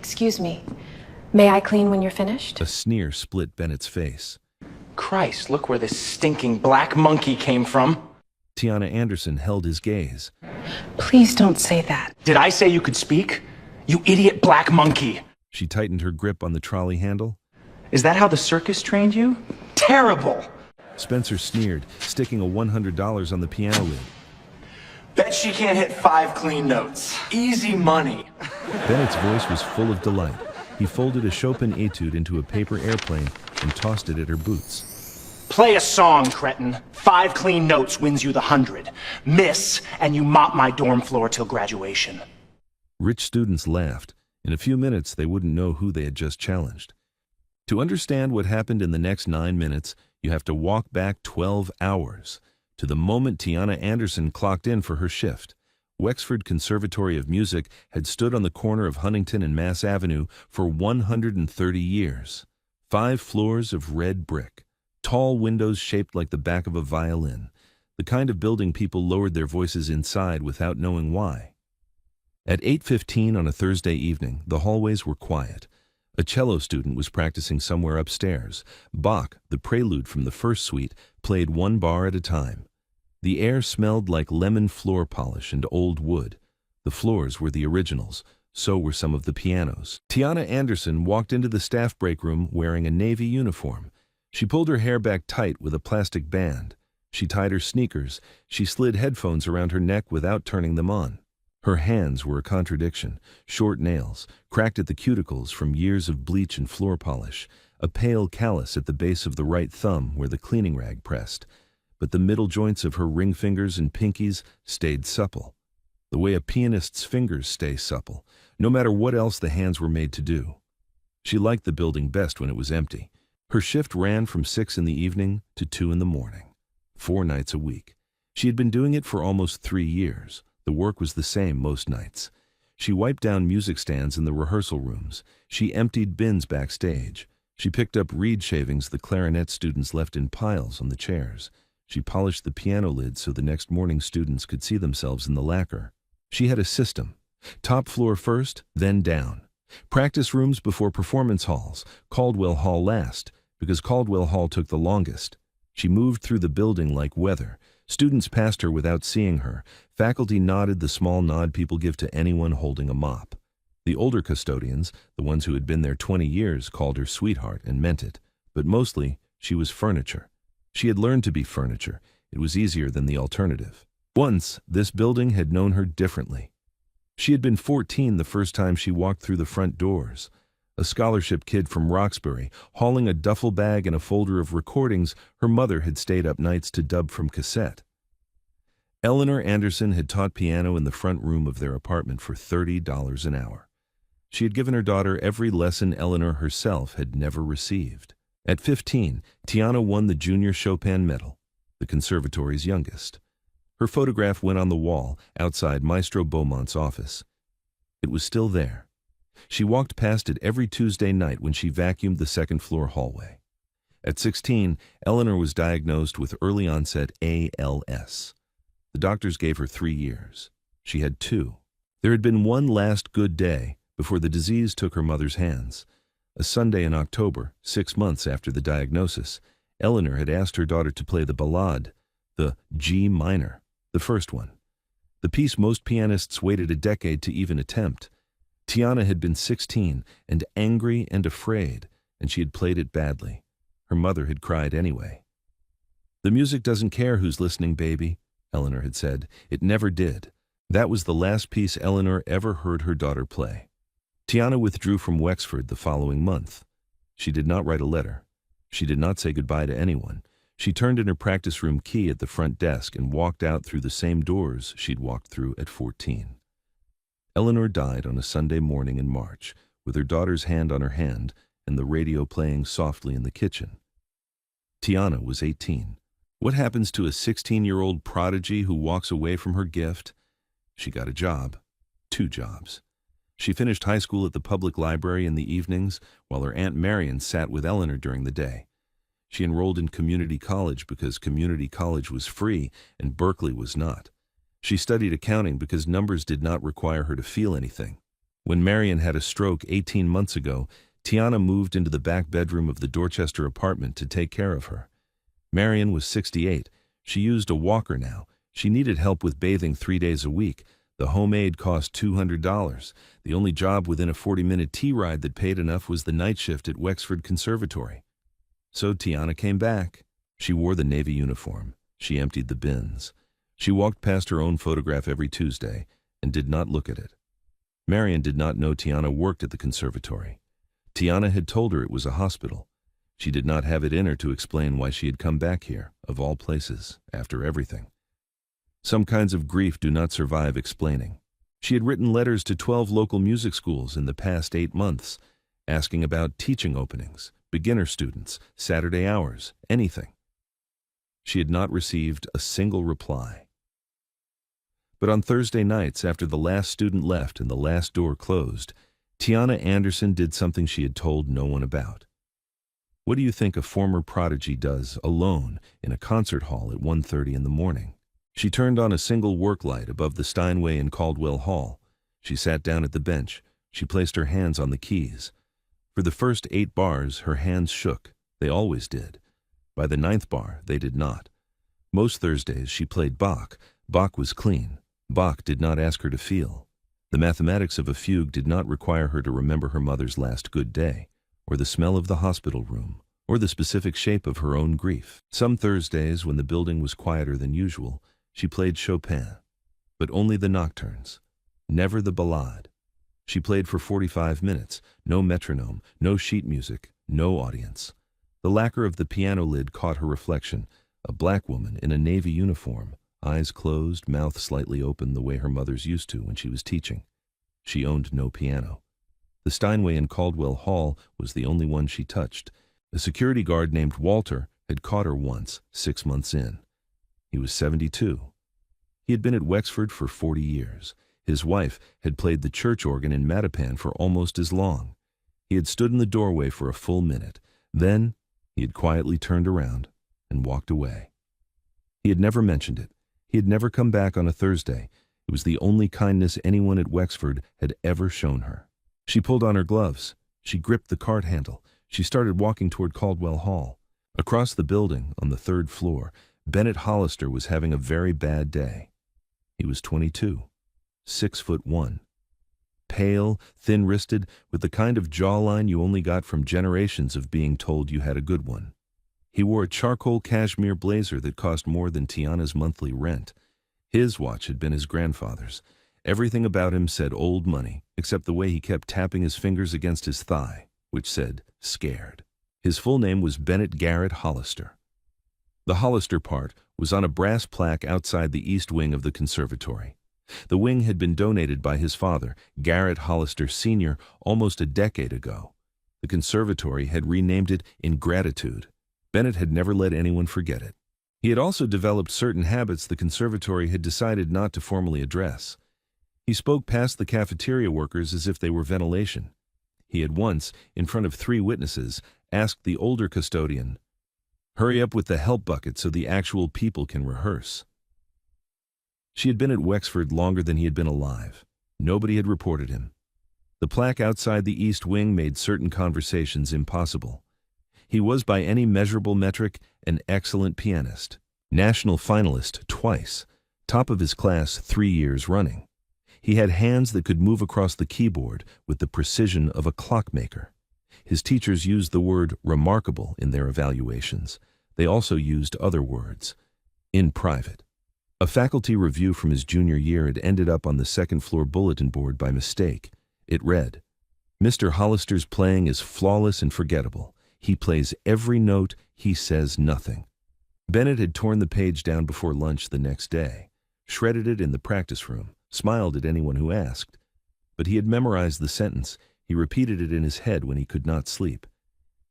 Excuse me. May I clean when you're finished? A sneer split Bennett's face. Christ, look where this stinking black monkey came from. Tiana Anderson held his gaze. Please don't say that. Did I say you could speak? You idiot black monkey. She tightened her grip on the trolley handle. Is that how the circus trained you? Terrible! Spencer sneered, sticking a $100 on the piano lid. Bet she can't hit 5 clean notes. Easy money. Bennett's voice was full of delight. He folded a Chopin etude into a paper airplane and tossed it at her boots. Play a song, cretin. 5 clean notes wins you the 100. Miss, and you mop my dorm floor till graduation. Rich students laughed. In a few minutes, they wouldn't know who they had just challenged. To understand what happened in the next 9 minutes, you have to walk back 12 hours, to the moment Tiana Anderson clocked in for her shift. Wexford Conservatory of Music had stood on the corner of Huntington and Mass Avenue for 130 years. 5 floors of red brick, tall windows shaped like the back of a violin, the kind of building people lowered their voices inside without knowing why. At 8:15 on a Thursday evening, the hallways were quiet. A cello student was practicing somewhere upstairs. Bach, the prelude from the first suite, played 1 bar at a time. The air smelled like lemon floor polish and old wood. The floors were the originals, so were some of the pianos. Tiana Anderson walked into the staff break room wearing a navy uniform. She pulled her hair back tight with a plastic band. She tied her sneakers. She slid headphones around her neck without turning them on. Her hands were a contradiction. Short nails, cracked at the cuticles from years of bleach and floor polish, a pale callus at the base of the right thumb where the cleaning rag pressed. But the middle joints of her ring fingers and pinkies stayed supple, the way a pianist's fingers stay supple, no matter what else the hands were made to do. She liked the building best when it was empty. Her shift ran from 6 in the evening to 2 in the morning, 4 nights a week. She had been doing it for almost 3 years. The work was the same most nights. She wiped down music stands in the rehearsal rooms. She emptied bins backstage. She picked up reed shavings the clarinet students left in piles on the chairs. She polished the piano lid so the next morning students could see themselves in the lacquer. She had a system. Top floor first, then down. Practice rooms before performance halls. Caldwell Hall last, because Caldwell Hall took the longest. She moved through the building like weather. Students passed her without seeing her. Faculty nodded the small nod people give to anyone holding a mop. The older custodians, the ones who had been there 20 years, called her sweetheart and meant it. But mostly, she was furniture. She had learned to be furniture. It was easier than the alternative. Once, this building had known her differently. She had been 14 the first time she walked through the front doors. A scholarship kid from Roxbury, hauling a duffel bag and a folder of recordings her mother had stayed up nights to dub from cassette. Eleanor Anderson had taught piano in the front room of their apartment for $30 an hour. She had given her daughter every lesson Eleanor herself had never received. At 15, Tiana won the Junior Chopin Medal, the conservatory's youngest. Her photograph went on the wall outside Maestro Beaumont's office. It was still there. She walked past it every Tuesday night when she vacuumed the second-floor hallway. At 16, Eleanor was diagnosed with early-onset ALS. The doctors gave her 3 years. She had 2. There had been one last good day before the disease took her mother's hands. A Sunday in October, 6 months after the diagnosis, Eleanor had asked her daughter to play the ballade, the G minor, the first one. The piece most pianists waited a decade to even attempt. Tiana had been 16 and angry and afraid, and she had played it badly. Her mother had cried anyway. "The music doesn't care who's listening, baby," Eleanor had said. It never did. That was the last piece Eleanor ever heard her daughter play. Tiana withdrew from Wexford the following month. She did not write a letter. She did not say goodbye to anyone. She turned in her practice room key at the front desk and walked out through the same doors she'd walked through at 14. Eleanor died on a Sunday morning in March, with her daughter's hand on her hand and the radio playing softly in the kitchen. Tiana was 18. What happens to a 16-year-old prodigy who walks away from her gift? She got a job. 2 jobs. She finished high school at the public library in the evenings, while her Aunt Marion sat with Eleanor during the day. She enrolled in community college because community college was free and Berkeley was not. She studied accounting because numbers did not require her to feel anything. When Marion had a stroke 18 months ago, Tiana moved into the back bedroom of the Dorchester apartment to take care of her. Marion was 68. She used a walker now. She needed help with bathing 3 days a week. The home aid cost $200. The only job within a 40-minute tea ride that paid enough was the night shift at Wexford Conservatory. So Tiana came back. She wore the Navy uniform. She emptied the bins. She walked past her own photograph every Tuesday and did not look at it. Marion did not know Tiana worked at the conservatory. Tiana had told her it was a hospital. She did not have it in her to explain why she had come back here, of all places, after everything. Some kinds of grief do not survive explaining. She had written letters to 12 local music schools in the past 8 months, asking about teaching openings, beginner students, Saturday hours, anything. She had not received a single reply. But on Thursday nights, after the last student left and the last door closed, Tiana Anderson did something she had told no one about. What do you think a former prodigy does alone in a concert hall at 1:30 in the morning? She turned on a single work light above the Steinway in Caldwell Hall. She sat down at the bench. She placed her hands on the keys. For the first 8 bars, her hands shook. They always did. By the 9th bar, they did not. Most Thursdays, she played Bach. Bach was clean. Bach did not ask her to feel. The mathematics of a fugue did not require her to remember her mother's last good day, or the smell of the hospital room, or the specific shape of her own grief. Some Thursdays, when the building was quieter than usual, she played Chopin, but only the nocturnes, never the ballade. She played for 45 minutes, no metronome, no sheet music, no audience. The lacquer of the piano lid caught her reflection, a black woman in a Navy uniform, eyes closed, mouth slightly open the way her mother's used to when she was teaching. She owned no piano. The Steinway in Caldwell Hall was the only one she touched. A security guard named Walter had caught her once, 6 months in. He was 72. He had been at Wexford for 40 years. His wife had played the church organ in Mattapan for almost as long. He had stood in the doorway for a full minute. Then he had quietly turned around and walked away. He had never mentioned it. He had never come back on a Thursday. It was the only kindness anyone at Wexford had ever shown her. She pulled on her gloves. She gripped the cart handle. She started walking toward Caldwell Hall. Across the building, on the 3rd floor, Bennett Hollister was having a very bad day. He was 22, 6'1", pale, thin-wristed, with the kind of jawline you only got from generations of being told you had a good one. He wore a charcoal cashmere blazer that cost more than Tiana's monthly rent. His watch had been his grandfather's. Everything about him said old money, except the way he kept tapping his fingers against his thigh, which said scared. His full name was Bennett Garrett Hollister. The Hollister part was on a brass plaque outside the east wing of the conservatory. The wing had been donated by his father, Garrett Hollister Sr., almost a decade ago. The conservatory had renamed it in gratitude. Bennett had never let anyone forget it. He had also developed certain habits the conservatory had decided not to formally address. He spoke past the cafeteria workers as if they were ventilation. He had once, in front of 3 witnesses, asked the older custodian, "Hurry up with the help bucket so the actual people can rehearse." She had been at Wexford longer than he had been alive. Nobody had reported him. The plaque outside the East Wing made certain conversations impossible. He was, by any measurable metric, an excellent pianist. National finalist twice. Top of his class 3 years running. He had hands that could move across the keyboard with the precision of a clockmaker. His teachers used the word remarkable in their evaluations. They also used other words. In private. A faculty review from his junior year had ended up on the 2nd floor bulletin board by mistake. It read, "Mr. Hollister's playing is flawless and forgettable. He plays every note, he says nothing." Bennett had torn the page down before lunch the next day, shredded it in the practice room, smiled at anyone who asked. But he had memorized the sentence. He repeated it in his head when he could not sleep.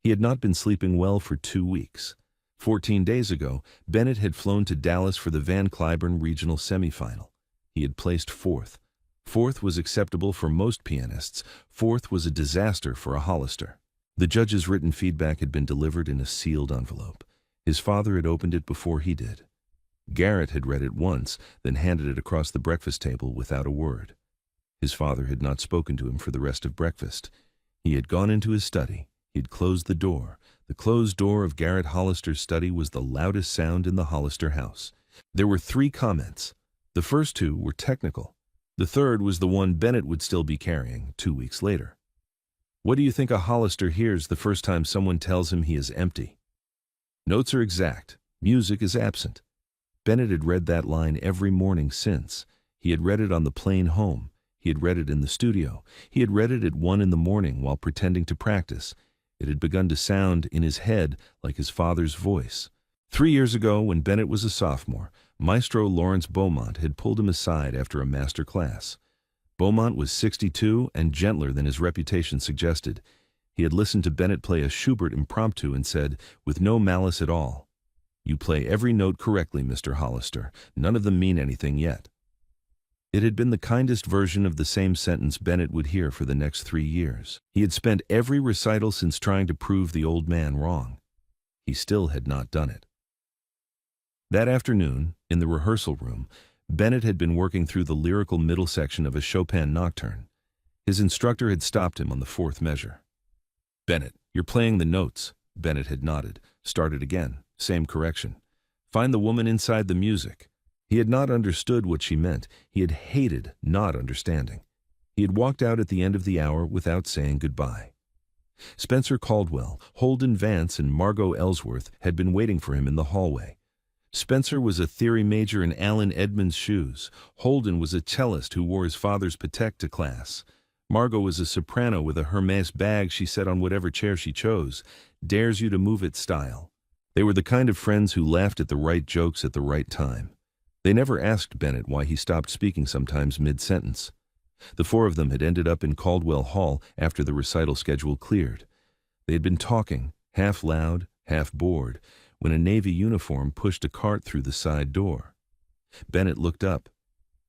He had not been sleeping well for 2 weeks. 14 days ago, Bennett had flown to Dallas for the Van Cliburn Regional Semifinal. He had placed 4th. 4th was acceptable for most pianists. 4th was a disaster for a Hollister. The judge's written feedback had been delivered in a sealed envelope. His father had opened it before he did. Garrett had read it once, then handed it across the breakfast table without a word. His father had not spoken to him for the rest of breakfast. He had gone into his study. He had closed the door. The closed door of Garrett Hollister's study was the loudest sound in the Hollister house. There were 3 comments. The first 2 were technical. The third was the one Bennett would still be carrying 2 weeks later. What do you think a Hollister hears the first time someone tells him he is empty? Notes are exact. Music is absent. Bennett had read that line every morning since. He had read it on the plane home. He had read it in the studio. He had read it at 1 in the morning while pretending to practice. It had begun to sound in his head like his father's voice. 3 years ago, when Bennett was a sophomore, Maestro Lawrence Beaumont had pulled him aside after a master class. Beaumont was 62 and gentler than his reputation suggested. He had listened to Bennett play a Schubert impromptu and said, with no malice at all, "You play every note correctly, Mr. Hollister. None of them mean anything yet." It had been the kindest version of the same sentence Bennett would hear for the next 3 years. He had spent every recital since trying to prove the old man wrong. He still had not done it. That afternoon, in the rehearsal room, Bennett had been working through the lyrical middle section of a Chopin nocturne. His instructor had stopped him on the 4th measure. "Bennett, you're playing the notes." Bennett had nodded. "Started again. Same correction. Find the woman inside the music." He had not understood what she meant. He had hated not understanding. He had walked out at the end of the hour without saying goodbye. Spencer Caldwell, Holden Vance, and Margot Ellsworth had been waiting for him in the hallway. Spencer was a theory major in Alan Edmonds' shoes. Holden was a cellist who wore his father's Patek to class. Margot was a soprano with a Hermès bag she set on whatever chair she chose, dares you to move it style. They were the kind of friends who laughed at the right jokes at the right time. They never asked Bennett why he stopped speaking sometimes mid-sentence. The 4 of them had ended up in Caldwell Hall after the recital schedule cleared. They had been talking, half loud, half bored, when a navy uniform pushed a cart through the side door. Bennett looked up.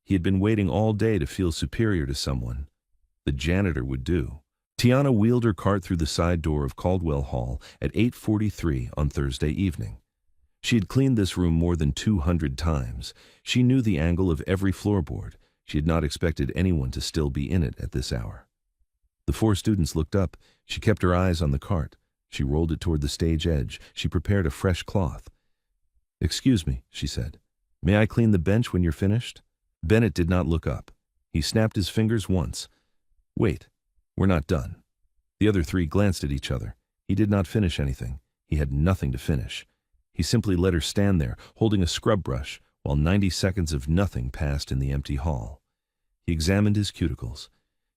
He had been waiting all day to feel superior to someone. The janitor would do. Tiana wheeled her cart through the side door of Caldwell Hall at 8:43 on Thursday evening. She had cleaned this room more than 200 times. She knew the angle of every floorboard. She had not expected anyone to still be in it at this hour. The 4 students looked up. She kept her eyes on the cart. She rolled it toward the stage edge. She prepared a fresh cloth. "Excuse me," she said. "May I clean the bench when you're finished?" Bennett did not look up. He snapped his fingers once. "Wait, we're not done." The other 3 glanced at each other. He did not finish anything. He had nothing to finish. He simply let her stand there, holding a scrub brush, while 90 seconds of nothing passed in the empty hall. He examined his cuticles.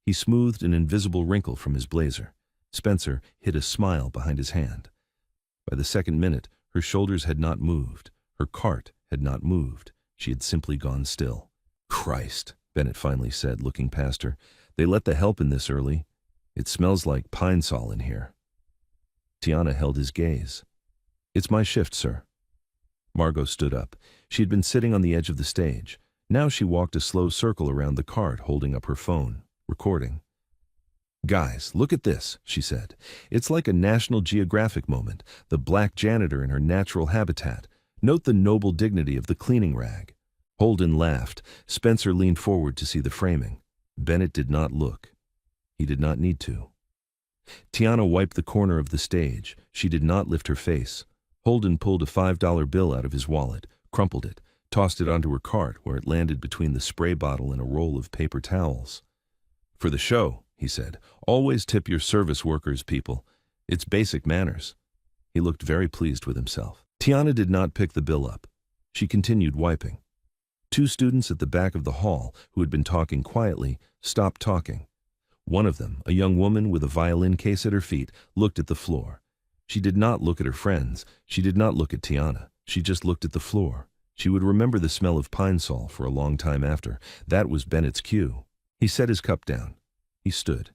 He smoothed an invisible wrinkle from his blazer. Spencer hid a smile behind his hand. By the 2nd minute, her shoulders had not moved. Her cart had not moved. She had simply gone still. "Christ," Bennett finally said, looking past her. "They let the help in this early. It smells like pine sol in here." Tiana held his gaze. "It's my shift, sir." Margot stood up. She had been sitting on the edge of the stage. Now she walked a slow circle around the cart, holding up her phone, recording. "Guys, look at this," she said. "It's like a National Geographic moment, the black janitor in her natural habitat. Note the noble dignity of the cleaning rag." Holden laughed. Spencer leaned forward to see the framing. Bennett did not look. He did not need to. Tiana wiped the corner of the stage. She did not lift her face. Holden pulled a $5 bill out of his wallet, crumpled it, tossed it onto her cart where it landed between the spray bottle and a roll of paper towels. "For the show," he said, "always tip your service workers, people. It's basic manners." He looked very pleased with himself. Tiana did not pick the bill up. She continued wiping. 2 students at the back of the hall, who had been talking quietly, stopped talking. One of them, a young woman with a violin case at her feet, looked at the floor. She did not look at her friends. She did not look at Tiana. She just looked at the floor. She would remember the smell of pine sol for a long time after. That was Bennett's cue. He set his cup down. He stood.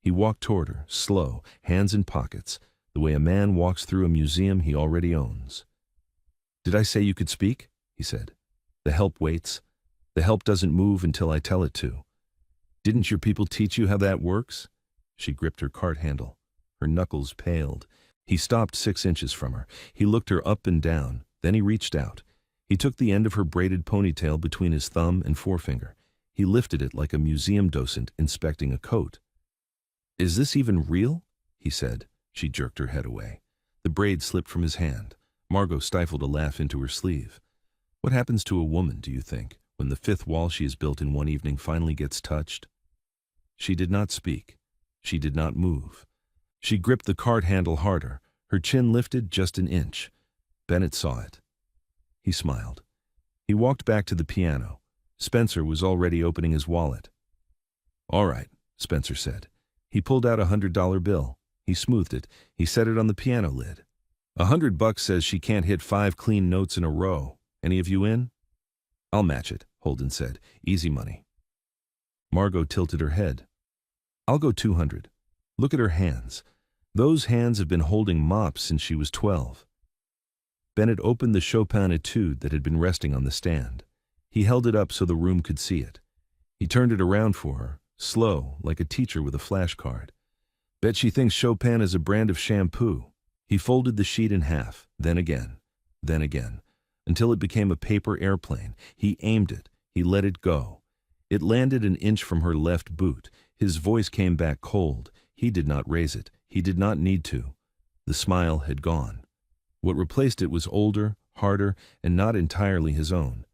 He walked toward her, slow, hands in pockets, the way a man walks through a museum he already owns. "Did I say you could speak?" he said. "The help waits. The help doesn't move until I tell it to. Didn't your people teach you how that works?" She gripped her cart handle. Her knuckles paled. He stopped 6 inches from her. He looked her up and down. Then he reached out. He took the end of her braided ponytail between his thumb and forefinger. He lifted it like a museum docent inspecting a coat. "Is this even real?" he said. She jerked her head away. The braid slipped from his hand. Margot stifled a laugh into her sleeve. What happens to a woman, do you think, when the fifth wall she has built in one evening finally gets touched? She did not speak. She did not move. She gripped the cart handle harder, her chin lifted just an inch. Bennett saw it. He smiled. He walked back to the piano. Spencer was already opening his wallet. "All right," Spencer said. He pulled out $100 bill. He smoothed it. He set it on the piano lid. $100 says she can't hit 5 clean notes in a row. Any of you in?" "I'll match it," Holden said. "Easy money." Margot tilted her head. "I'll go 200. Look at her hands. Those hands have been holding mops since she was 12. Bennett opened the Chopin etude that had been resting on the stand. He held it up so the room could see it. He turned it around for her, slow, like a teacher with a flashcard. "Bet she thinks Chopin is a brand of shampoo." He folded the sheet in half, then again, until it became a paper airplane. He aimed it. He let it go. It landed an inch from her left boot. His voice came back cold. He did not raise it. He did not need to. The smile had gone. What replaced it was older, harder, and not entirely his own.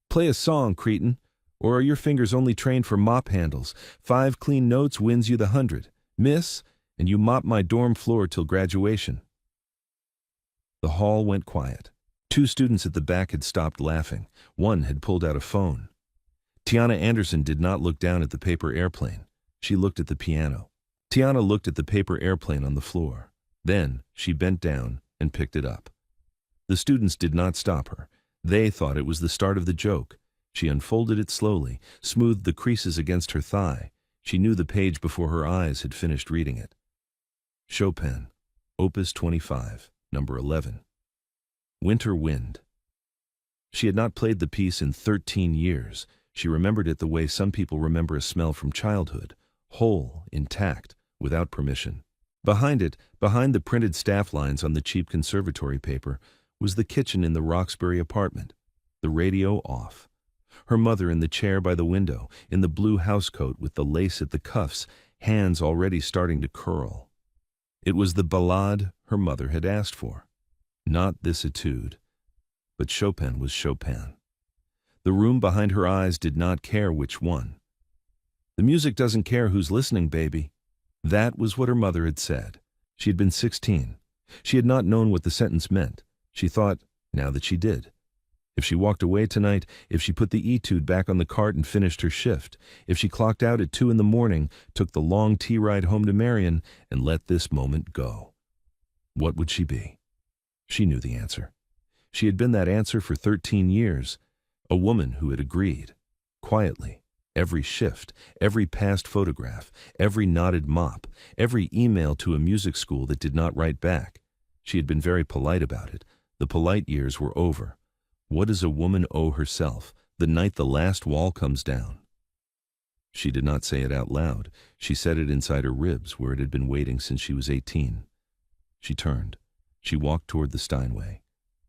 "Play a song, cretin. Or are your fingers only trained for mop handles? 5 clean notes wins you the 100. Miss, and you mop my dorm floor till graduation." The hall went quiet. 2 students at the back had stopped laughing. One had pulled out a phone. Tiana Anderson did not look down at the paper airplane. She looked at the piano. Tiana looked at the paper airplane on the floor. Then she bent down and picked it up. The students did not stop her. They thought it was the start of the joke. She unfolded it slowly, smoothed the creases against her thigh. She knew the page before her eyes had finished reading it. Chopin, Opus 25, number 11. Winter Wind. She had not played the piece in 13 years. She remembered it the way some people remember a smell from childhood, whole, intact, without permission. Behind it, behind the printed staff lines on the cheap conservatory paper, was the kitchen in the Roxbury apartment, the radio off. Her mother in the chair by the window, in the blue housecoat with the lace at the cuffs, hands already starting to curl. It was the ballade her mother had asked for. Not this etude. But Chopin was Chopin. The room behind her eyes did not care which one. "The music doesn't care who's listening, baby." That was what her mother had said. She had been 16. She had not known what the sentence meant. She thought, now that she did. If she walked away tonight, if she put the etude back on the cart and finished her shift, if she clocked out at 2 in the morning, took the long tea ride home to Marion, and let this moment go, what would she be? She knew the answer. She had been that answer for 13 years, a woman who had agreed, quietly, every shift, every past photograph, every knotted mop, every email to a music school that did not write back. She had been very polite about it. The polite years were over. What does a woman owe herself the night the last wall comes down? She did not say it out loud. She said it inside her ribs where it had been waiting since she was 18. She turned. She walked toward the Steinway.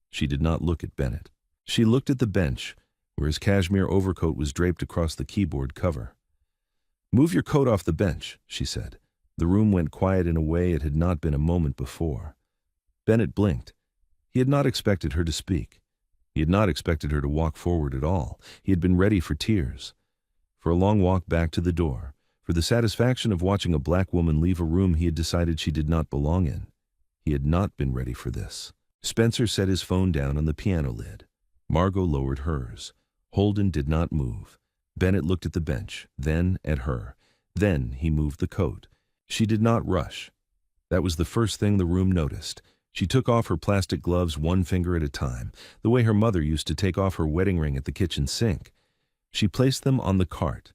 She did not look at Bennett. She looked at the bench, where his cashmere overcoat was draped across the keyboard cover. "Move your coat off the bench," she said. The room went quiet in a way it had not been a moment before. Bennett blinked. He had not expected her to speak. He had not expected her to walk forward at all. He had been ready for tears. For a long walk back to the door, for the satisfaction of watching a black woman leave a room he had decided she did not belong in. He had not been ready for this. Spencer set his phone down on the piano lid. Margot lowered hers. Holden did not move. Bennett looked at the bench, then at her. Then he moved the coat. She did not rush. That was the first thing the room noticed. She took off her plastic gloves one finger at a time, the way her mother used to take off her wedding ring at the kitchen sink. She placed them on the cart,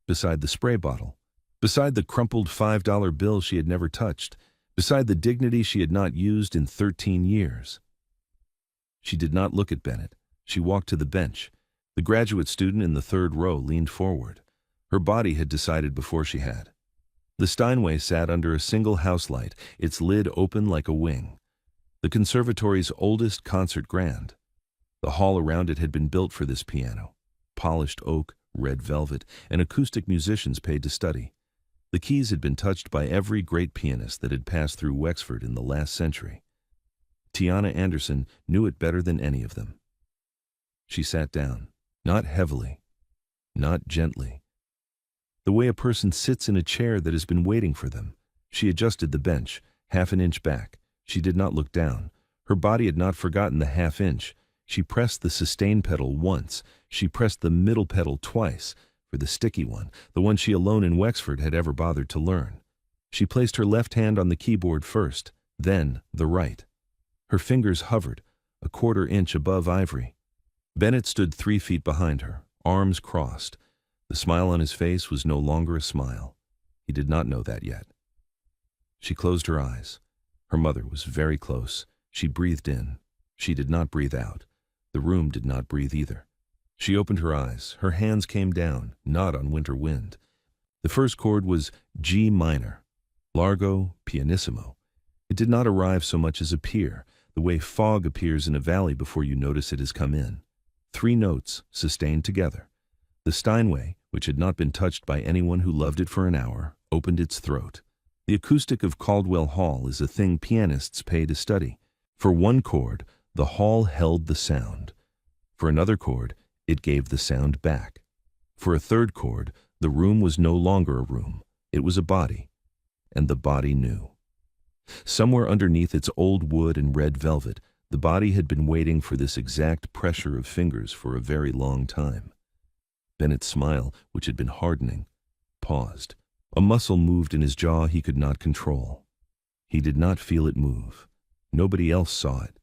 beside the spray bottle, beside the crumpled $5 bill she had never touched, beside the dignity she had not used in 13 years. She did not look at Bennett. She walked to the bench. The graduate student in the third row leaned forward. Her body had decided before she had. The Steinway sat under a single house light, its lid open like a wing. The conservatory's oldest concert grand. The hall around it had been built for this piano. Polished oak, red velvet, and acoustic musicians paid to study. The keys had been touched by every great pianist that had passed through Wexford in the last century. Tiana Anderson knew it better than any of them. She sat down, not heavily, not gently. The way a person sits in a chair that has been waiting for them. She adjusted the bench, half an inch back. She did not look down. Her body had not forgotten the half inch. She pressed the sustain pedal once. She pressed the middle pedal twice, for the sticky one, the one she alone in Wexford had ever bothered to learn. She placed her left hand on the keyboard first, then the right. Her fingers hovered, a quarter-inch above ivory. Bennett stood 3 feet behind her, arms crossed. The smile on his face was no longer a smile. He did not know that yet. She closed her eyes. Her mother was very close. She breathed in. She did not breathe out. The room did not breathe either. She opened her eyes. Her hands came down, not on winter wind. The first chord was G minor, largo, pianissimo. It did not arrive so much as appear, the way fog appears in a valley before you notice it has come in. 3 notes, sustained together. The Steinway, which had not been touched by anyone who loved it for an hour, opened its throat. The acoustic of Caldwell Hall is a thing pianists pay to study. For one chord, the hall held the sound. For another chord, it gave the sound back. For a third chord, the room was no longer a room. It was a body, and the body knew. Somewhere underneath its old wood and red velvet, the body had been waiting for this exact pressure of fingers for a very long time. Bennett's smile, which had been hardening, paused. A muscle moved in his jaw he could not control. He did not feel it move. Nobody else saw it.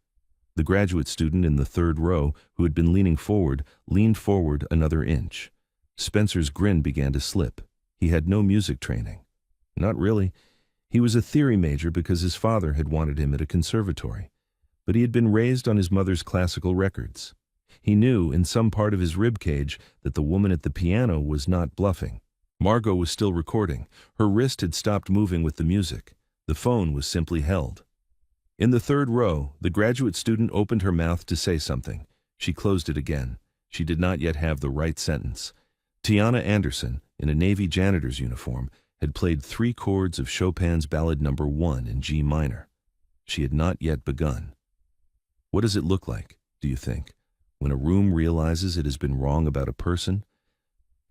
The graduate student in the 3rd row, who had been leaning forward, leaned forward another inch. Spencer's grin began to slip. He had no music training. Not really. He was a theory major because his father had wanted him at a conservatory. But he had been raised on his mother's classical records. He knew, in some part of his rib cage, that the woman at the piano was not bluffing. Margot was still recording. Her wrist had stopped moving with the music. The phone was simply held. In the 3rd row, the graduate student opened her mouth to say something. She closed it again. She did not yet have the right sentence. Tiana Anderson, in a Navy janitor's uniform, had played 3 chords of Chopin's Ballad No. 1 in G minor. She had not yet begun. What does it look like, do you think, when a room realizes it has been wrong about a person?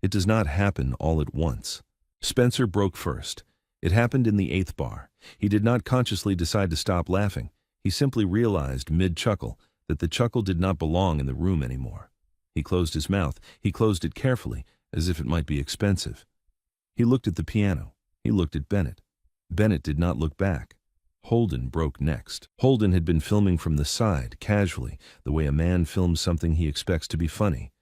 It does not happen all at once. Spencer broke first. It happened in the 8th bar. He did not consciously decide to stop laughing. He simply realized, mid-chuckle, that the chuckle did not belong in the room anymore. He closed his mouth. He closed it carefully, as if it might be expensive. He looked at the piano. He looked at Bennett. Bennett did not look back. Holden broke next. Holden had been filming from the side, casually, the way a man films something he expects to be funny.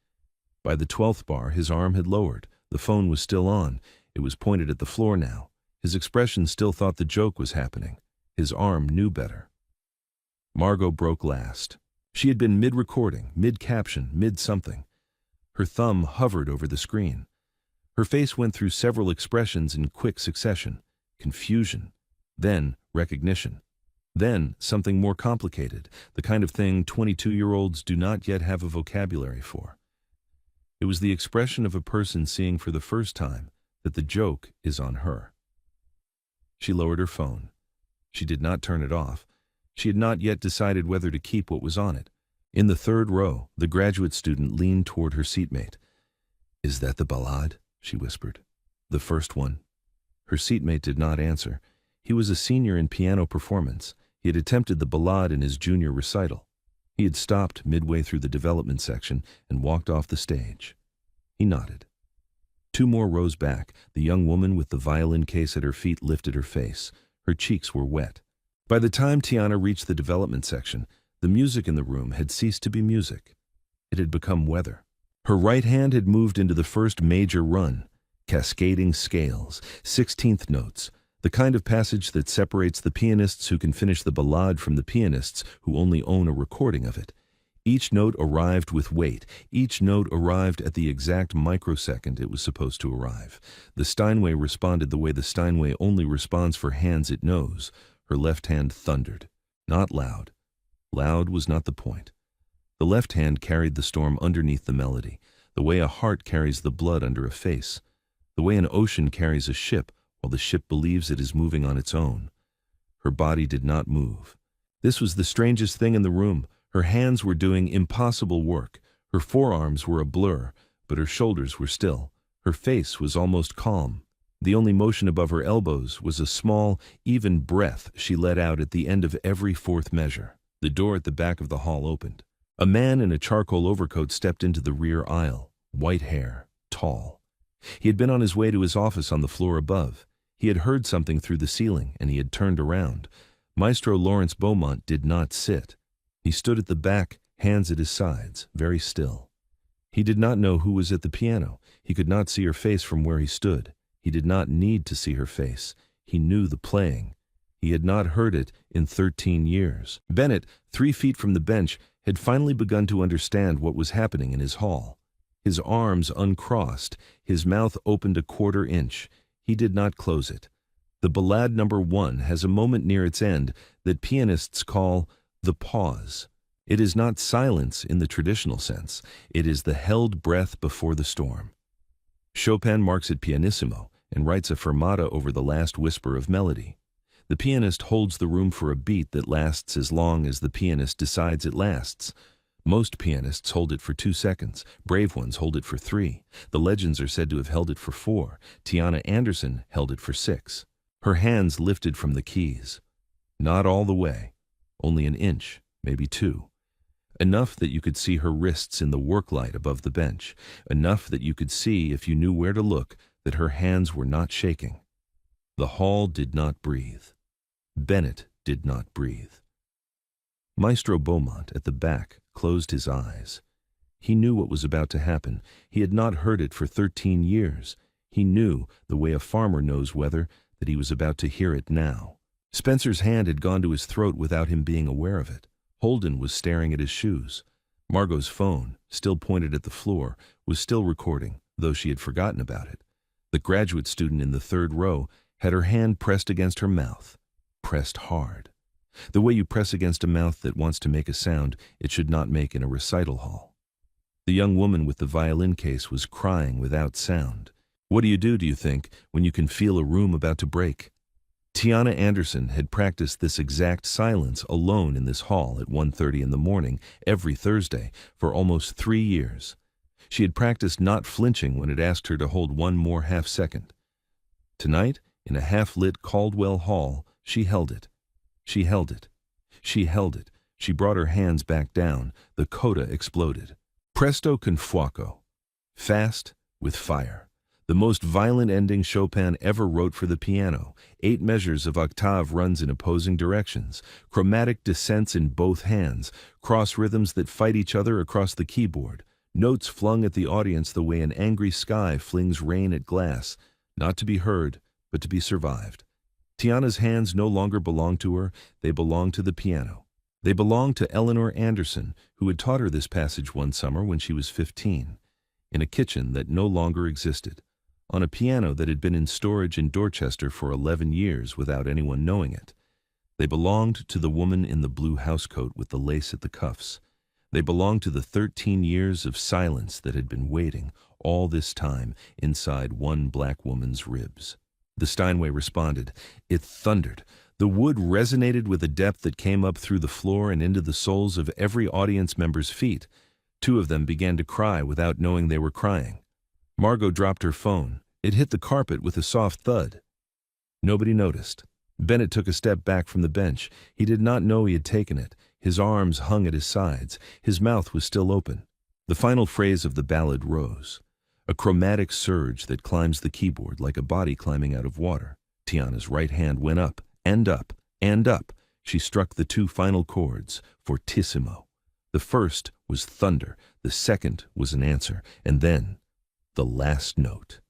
By the 12th bar, his arm had lowered. The phone was still on. It was pointed at the floor now. His expression still thought the joke was happening. His arm knew better. Margot broke last. She had been mid-recording, mid-caption, mid-something. Her thumb hovered over the screen. Her face went through several expressions in quick succession. Confusion. Then recognition. Then something more complicated, the kind of thing 22-year-olds do not yet have a vocabulary for. It was the expression of a person seeing for the first time that the joke is on her. She lowered her phone. She did not turn it off. She had not yet decided whether to keep what was on it. In the 3rd row, the graduate student leaned toward her seatmate. "Is that the ballade?" she whispered. "The first one." Her seatmate did not answer. He was a senior in piano performance. He had attempted the ballade in his junior recital. He had stopped midway through the development section and walked off the stage. He nodded. 2 more rows back, the young woman with the violin case at her feet lifted her face. Her cheeks were wet. By the time Tiana reached the development section, the music in the room had ceased to be music. It had become weather. Her right hand had moved into the first major run, cascading scales, 16th notes, the kind of passage that separates the pianists who can finish the ballade from the pianists who only own a recording of it. Each note arrived with weight. Each note arrived at the exact microsecond it was supposed to arrive. The Steinway responded the way the Steinway only responds for hands it knows. Her left hand thundered. Not loud. Loud was not the point. The left hand carried the storm underneath the melody. the way a heart carries the blood under a face, the way an ocean carries a ship while the ship believes it is moving on its own. Her body did not move. This was the strangest thing in the room. Her hands were doing impossible work. Her forearms were a blur, but her shoulders were still. Her face was almost calm. The only motion above her elbows was a small, even breath she let out at the end of every fourth measure. The door at the back of the hall opened. A man in a charcoal overcoat stepped into the rear aisle, white hair, tall. He had been on his way to his office on the floor above. He had heard something through the ceiling, and he had turned around. Maestro Lawrence Beaumont did not sit. He stood at the back, hands at his sides, very still. He did not know who was at the piano. He could not see her face from where he stood. He did not need to see her face. He knew the playing. He had not heard it in 13 years. Bennett, 3 feet from the bench, had finally begun to understand what was happening in his hall. His arms uncrossed, his mouth opened a 1/4 inch. He did not close it. The Ballade No. 1 has a moment near its end that pianists call the pause. It is not silence in the traditional sense. It is the held breath before the storm. Chopin marks it pianissimo and writes a fermata over the last whisper of melody. The pianist holds the room for a beat that lasts as long as the pianist decides it lasts. Most pianists hold it for 2 seconds. Brave ones hold it for 3. The legends are said to have held it for 4. Tiana Anderson held it for 6. Her hands lifted from the keys. Not all the way. Only an inch, maybe 2. Enough that you could see her wrists in the work light above the bench. Enough that you could see, if you knew where to look, that her hands were not shaking. The hall did not breathe. Bennett did not breathe. Maestro Beaumont, at the back, closed his eyes. He knew what was about to happen. He had not heard it for 13 years. He knew, the way a farmer knows weather, that he was about to hear it now. Spencer's hand had gone to his throat without him being aware of it. Holden was staring at his shoes. Margot's phone, still pointed at the floor, was still recording, though she had forgotten about it. The graduate student in the 3rd row had her hand pressed against her mouth. Pressed hard. The way you press against a mouth that wants to make a sound it should not make in a recital hall. The young woman with the violin case was crying without sound. What do you think, when you can feel a room about to break? Tiana Anderson had practiced this exact silence alone in this hall at 1:30 in the morning every Thursday for almost 3 years. She had practiced not flinching when it asked her to hold one more half-second. Tonight, in a half-lit Caldwell hall, she held it. She held it. She held it. She brought her hands back down. The coda exploded. Presto con fuoco. Fast with fire. The most violent ending Chopin ever wrote for the piano. 8 measures of octave runs in opposing directions. Chromatic descents in both hands. Cross rhythms that fight each other across the keyboard. Notes flung at the audience the way an angry sky flings rain at glass. Not to be heard, but to be survived. Tiana's hands no longer belonged to her, they belonged to the piano. They belonged to Eleanor Anderson, who had taught her this passage one summer when she was 15, in a kitchen that no longer existed, on a piano that had been in storage in Dorchester for 11 years without anyone knowing it. They belonged to the woman in the blue housecoat with the lace at the cuffs. They belonged to the 13 years of silence that had been waiting all this time inside one black woman's ribs. The Steinway responded. It thundered. The wood resonated with a depth that came up through the floor and into the soles of every audience member's feet. 2 of them began to cry without knowing they were crying. Margot dropped her phone. It hit the carpet with a soft thud. Nobody noticed. Bennett took a step back from the bench. He did not know he had taken it. His arms hung at his sides. His mouth was still open. The final phrase of the ballad rose. A chromatic surge that climbs the keyboard like a body climbing out of water. Tiana's right hand went up, and up, and up. She struck the 2 final chords, fortissimo. The first was thunder, the second was an answer, and then the last note.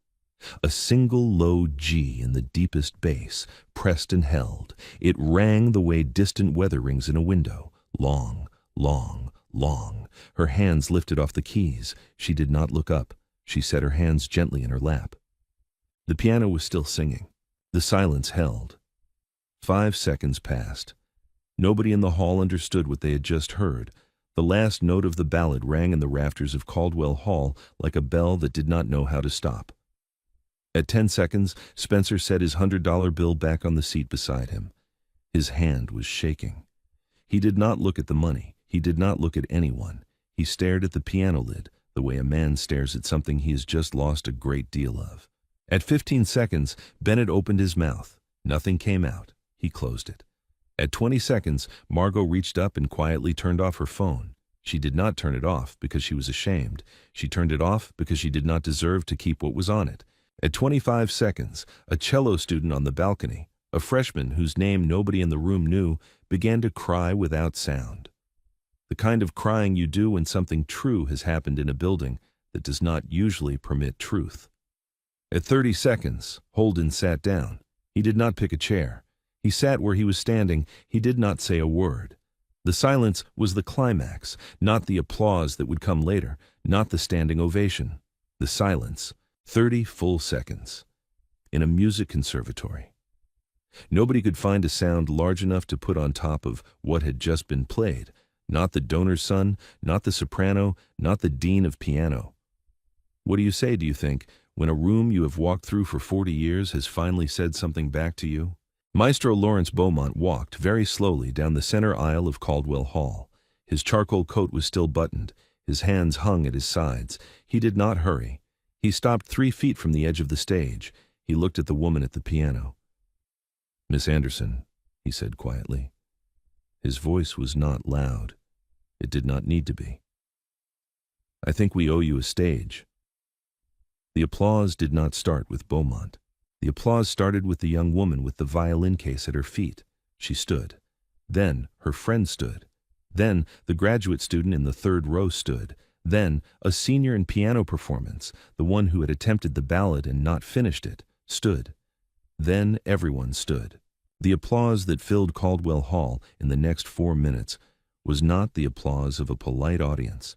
A single low G in the deepest bass, pressed and held. It rang the way distant weather rings in a window. Long, long, long. Her hands lifted off the keys. She did not look up. She set her hands gently in her lap. The piano was still singing. The silence held. 5 seconds passed. Nobody in the hall understood what they had just heard. The last note of the ballad rang in the rafters of Caldwell Hall like a bell that did not know how to stop. At 10 seconds, Spencer set his $100 bill back on the seat beside him. His hand was shaking. He did not look at the money. He did not look at anyone. He stared at the piano lid, the way a man stares at something he has just lost a great deal of. At 15 seconds, Bennett opened his mouth. Nothing came out. He closed it. At 20 seconds, Margot reached up and quietly turned off her phone. She did not turn it off because she was ashamed. She turned it off because she did not deserve to keep what was on it. At 25 seconds, a cello student on the balcony, a freshman whose name nobody in the room knew, began to cry without sound. The kind of crying you do when something true has happened in a building that does not usually permit truth. At 30 seconds, Holden sat down. He did not pick a chair. He sat where he was standing. He did not say a word. The silence was the climax, not the applause that would come later, not the standing ovation. The silence. 30 full seconds. In a music conservatory. Nobody could find a sound large enough to put on top of what had just been played. Not the donor's son, not the soprano, not the dean of piano. What do you say, do you think, when a room you have walked through for 40 years has finally said something back to you? Maestro Lawrence Beaumont walked very slowly down the center aisle of Caldwell Hall. His charcoal coat was still buttoned. His hands hung at his sides. He did not hurry. He stopped 3 feet from the edge of the stage. He looked at the woman at the piano. "Miss Anderson," he said quietly. His voice was not loud. It did not need to be. "I think we owe you a stage." The applause did not start with Beaumont. The applause started with the young woman with the violin case at her feet. She stood. Then her friend stood. Then the graduate student in the 3rd row stood. Then a senior in piano performance, the one who had attempted the ballad and not finished it, stood. Then everyone stood. The applause that filled Caldwell Hall in the next 4 minutes was not the applause of a polite audience.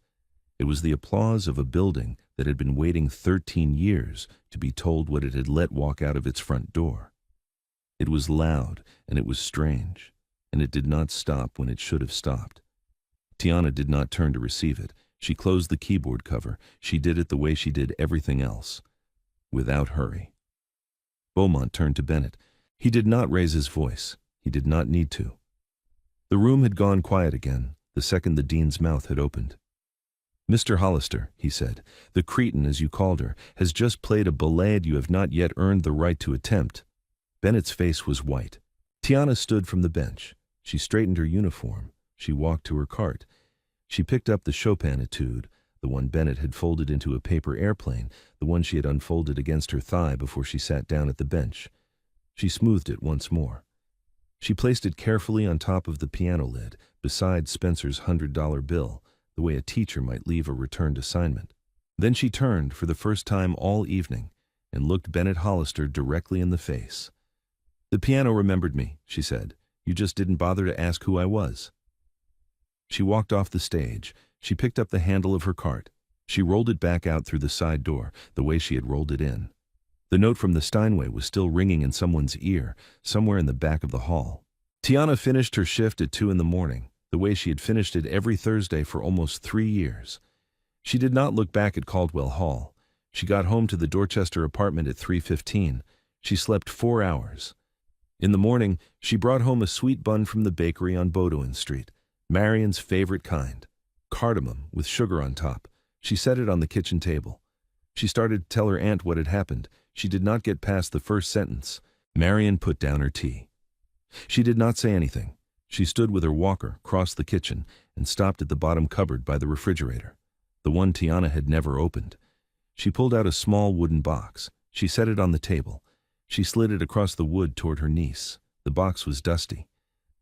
It was the applause of a building that had been waiting 13 years to be told what it had let walk out of its front door. It was loud, and it was strange, and it did not stop when it should have stopped. Tiana did not turn to receive it. She closed the keyboard cover. She did it the way she did everything else, without hurry. Beaumont turned to Bennett. He did not raise his voice. He did not need to. The room had gone quiet again the second the dean's mouth had opened. "Mr. Hollister," he said, "the cretin, as you called her, has just played a ballade you have not yet earned the right to attempt." Bennett's face was white. Tiana stood from the bench. She straightened her uniform. She walked to her cart. She picked up the Chopin etude, the one Bennett had folded into a paper airplane, the one she had unfolded against her thigh before she sat down at the bench. She smoothed it once more. She placed it carefully on top of the piano lid, beside Spencer's $100 bill, the way a teacher might leave a returned assignment. Then she turned, for the first time all evening, and looked Bennett Hollister directly in the face. "The piano remembered me," she said. "You just didn't bother to ask who I was." She walked off the stage. She picked up the handle of her cart. She rolled it back out through the side door, the way she had rolled it in. The note from the Steinway was still ringing in someone's ear, somewhere in the back of the hall. Tiana finished her shift at 2 a.m, the way she had finished it every Thursday for almost 3 years. She did not look back at Caldwell Hall. She got home to the Dorchester apartment at 3:15. She slept 4 hours. In the morning, she brought home a sweet bun from the bakery on Bowdoin Street, Marion's favorite kind, cardamom with sugar on top. She set it on the kitchen table. She started to tell her aunt what had happened. She did not get past the first sentence. Marion put down her tea. She did not say anything. She stood with her walker, crossed the kitchen, and stopped at the bottom cupboard by the refrigerator, the one Tiana had never opened. She pulled out a small wooden box. She set it on the table. She slid it across the wood toward her niece. The box was dusty.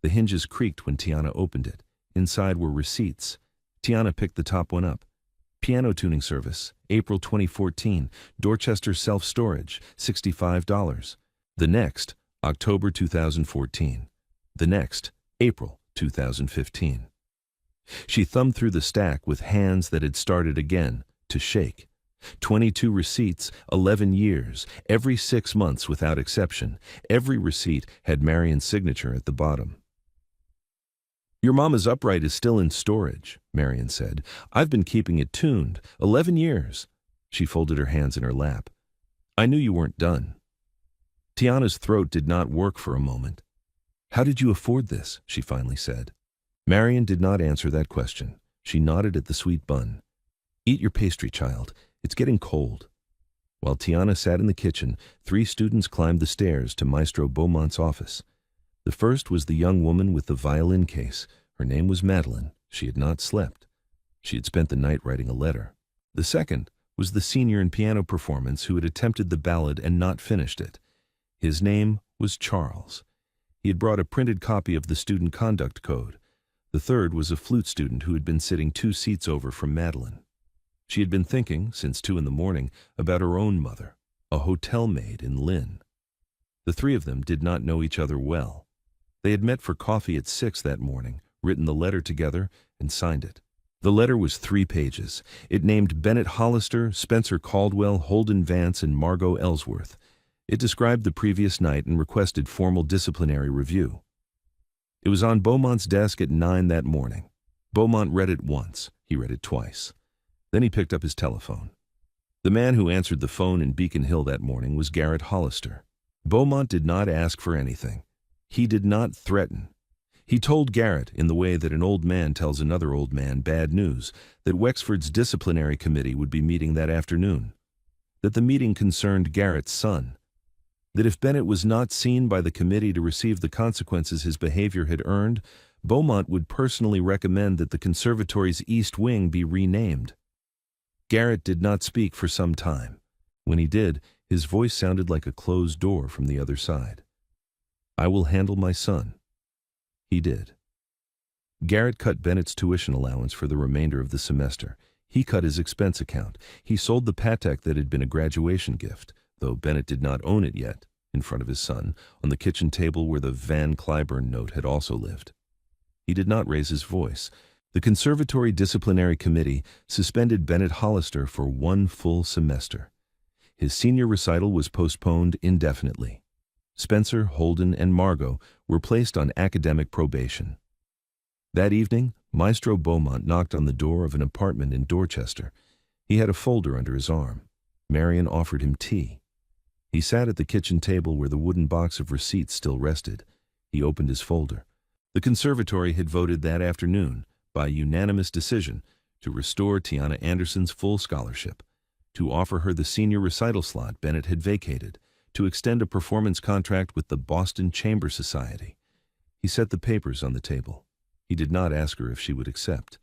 The hinges creaked when Tiana opened it. Inside were receipts. Tiana picked the top one up. Piano tuning service, April 2014, Dorchester self-storage, $65. The next, October 2014. The next, April 2015. She thumbed through the stack with hands that had started again to shake. 22 receipts, 11 years, every 6 months without exception. Every receipt had Marion's signature at the bottom. Your mama's upright is still in storage, Marion said. I've been keeping it tuned. 11 years. She folded her hands in her lap. I knew you weren't done. Tiana's throat did not work for a moment. How did you afford this? She finally said. Marion did not answer that question. She nodded at the sweet bun. Eat your pastry, child. It's getting cold. While Tiana sat in the kitchen, 3 students climbed the stairs to Maestro Beaumont's office. The first was the young woman with the violin case. Her name was Madeline. She had not slept. She had spent the night writing a letter. The second was the senior in piano performance who had attempted the ballad and not finished it. His name was Charles. He had brought a printed copy of the student conduct code. The third was a flute student who had been sitting 2 seats over from Madeline. She had been thinking, since 2 in the morning, about her own mother, a hotel maid in Lynn. The 3 of them did not know each other well. They had met for coffee at 6 that morning, written the letter together, and signed it. The letter was 3 pages. It named Bennett Hollister, Spencer Caldwell, Holden Vance, and Margot Ellsworth. It described the previous night and requested formal disciplinary review. It was on Beaumont's desk at 9 that morning. Beaumont read it once. He read it twice. Then he picked up his telephone. The man who answered the phone in Beacon Hill that morning was Garrett Hollister. Beaumont did not ask for anything. He did not threaten. He told Garrett, in the way that an old man tells another old man bad news, that Wexford's disciplinary committee would be meeting that afternoon. That the meeting concerned Garrett's son. That if Bennett was not seen by the committee to receive the consequences his behavior had earned, Beaumont would personally recommend that the conservatory's East Wing be renamed. Garrett did not speak for some time. When he did, his voice sounded like a closed door from the other side. I will handle my son. He did. Garrett cut Bennett's tuition allowance for the remainder of the semester. He cut his expense account. He sold the Patek that had been a graduation gift, though Bennett did not own it yet, in front of his son, on the kitchen table where the Van Cliburn note had also lived. He did not raise his voice. The Conservatory Disciplinary Committee suspended Bennett Hollister for 1 full semester. His senior recital was postponed indefinitely. Spencer, Holden, and Margot were placed on academic probation. That evening, Maestro Beaumont knocked on the door of an apartment in Dorchester. He had a folder under his arm. Marion offered him tea. He sat at the kitchen table where the wooden box of receipts still rested. He opened his folder. The conservatory had voted that afternoon, by unanimous decision, to restore Tiana Anderson's full scholarship, to offer her the senior recital slot Bennett had vacated, to extend a performance contract with the Boston Chamber Society. He set the papers on the table. He did not ask her if she would accept.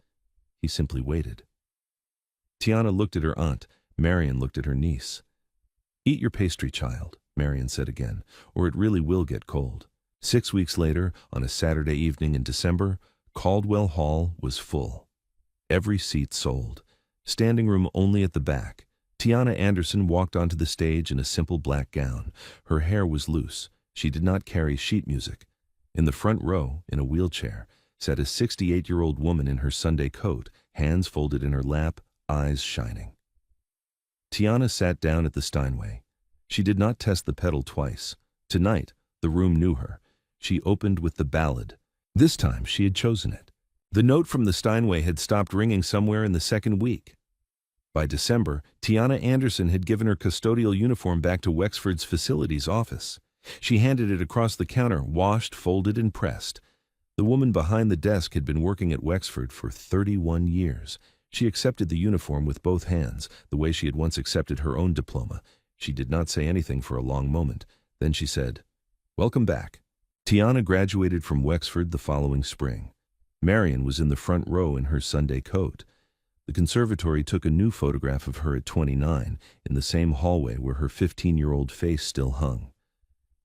He simply waited. Tiana looked at her aunt. Marion looked at her niece. Eat your pastry, child, Marion said again, or it really will get cold. 6 weeks later, on a Saturday evening in December, Caldwell Hall was full. Every seat sold. Standing room only at the back. Tiana Anderson walked onto the stage in a simple black gown. Her hair was loose. She did not carry sheet music. In the front row, in a wheelchair, sat a 68-year-old woman in her Sunday coat, hands folded in her lap, eyes shining. Tiana sat down at the Steinway. She did not test the pedal twice. Tonight, the room knew her. She opened with the ballad. This time, she had chosen it. The note from the Steinway had stopped ringing somewhere in the second week. By December, Tiana Anderson had given her custodial uniform back to Wexford's facilities office. She handed it across the counter, washed, folded, and pressed. The woman behind the desk had been working at Wexford for 31 years. She accepted the uniform with both hands, the way she had once accepted her own diploma. She did not say anything for a long moment. Then she said, "Welcome back." Tiana graduated from Wexford the following spring. Marion was in the front row in her Sunday coat. The conservatory took a new photograph of her at 29 in the same hallway where her 15-year-old face still hung.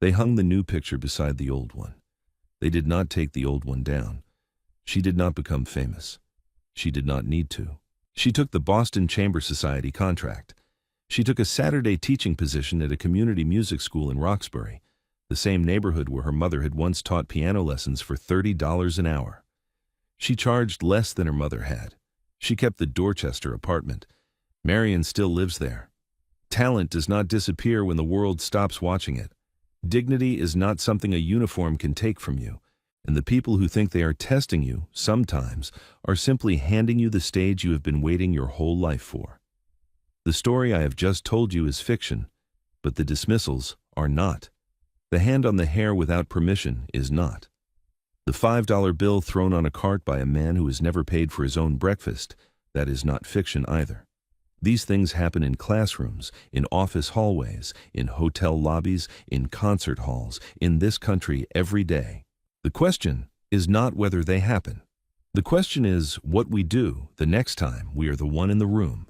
They hung the new picture beside the old one. They did not take the old one down. She did not become famous. She did not need to. She took the Boston Chamber Society contract. She took a Saturday teaching position at a community music school in Roxbury, the same neighborhood where her mother had once taught piano lessons for $30 an hour. She charged less than her mother had. She kept the Dorchester apartment. Marion still lives there. Talent does not disappear when the world stops watching it. Dignity is not something a uniform can take from you. And the people who think they are testing you, sometimes, are simply handing you the stage you have been waiting your whole life for. The story I have just told you is fiction, but the dismissals are not. The hand on the hair without permission is not. The $5 bill thrown on a cart by a man who has never paid for his own breakfast, that is not fiction either. These things happen in classrooms, in office hallways, in hotel lobbies, in concert halls, in this country every day. The question is not whether they happen. The question is what we do the next time we are the one in the room.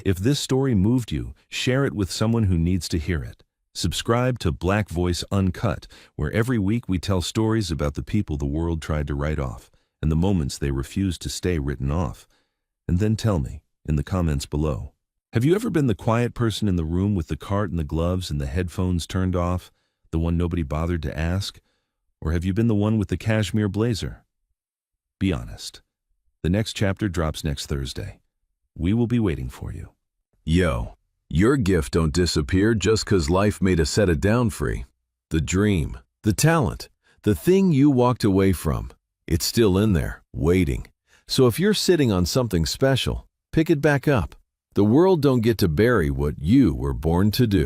If this story moved you, share it with someone who needs to hear it. Subscribe to Black Voice Uncut, where every week we tell stories about the people the world tried to write off and the moments they refused to stay written off. And then tell me, in the comments below, have you ever been the quiet person in the room with the cart and the gloves and the headphones turned off, the one nobody bothered to ask? Or have you been the one with the cashmere blazer? Be honest. The next chapter drops next Thursday. We will be waiting for you. Yo, your gift don't disappear just 'cause life made a set it down free. The dream, the talent, the thing you walked away from, it's still in there, waiting. So if you're sitting on something special, pick it back up. The world don't get to bury what you were born to do.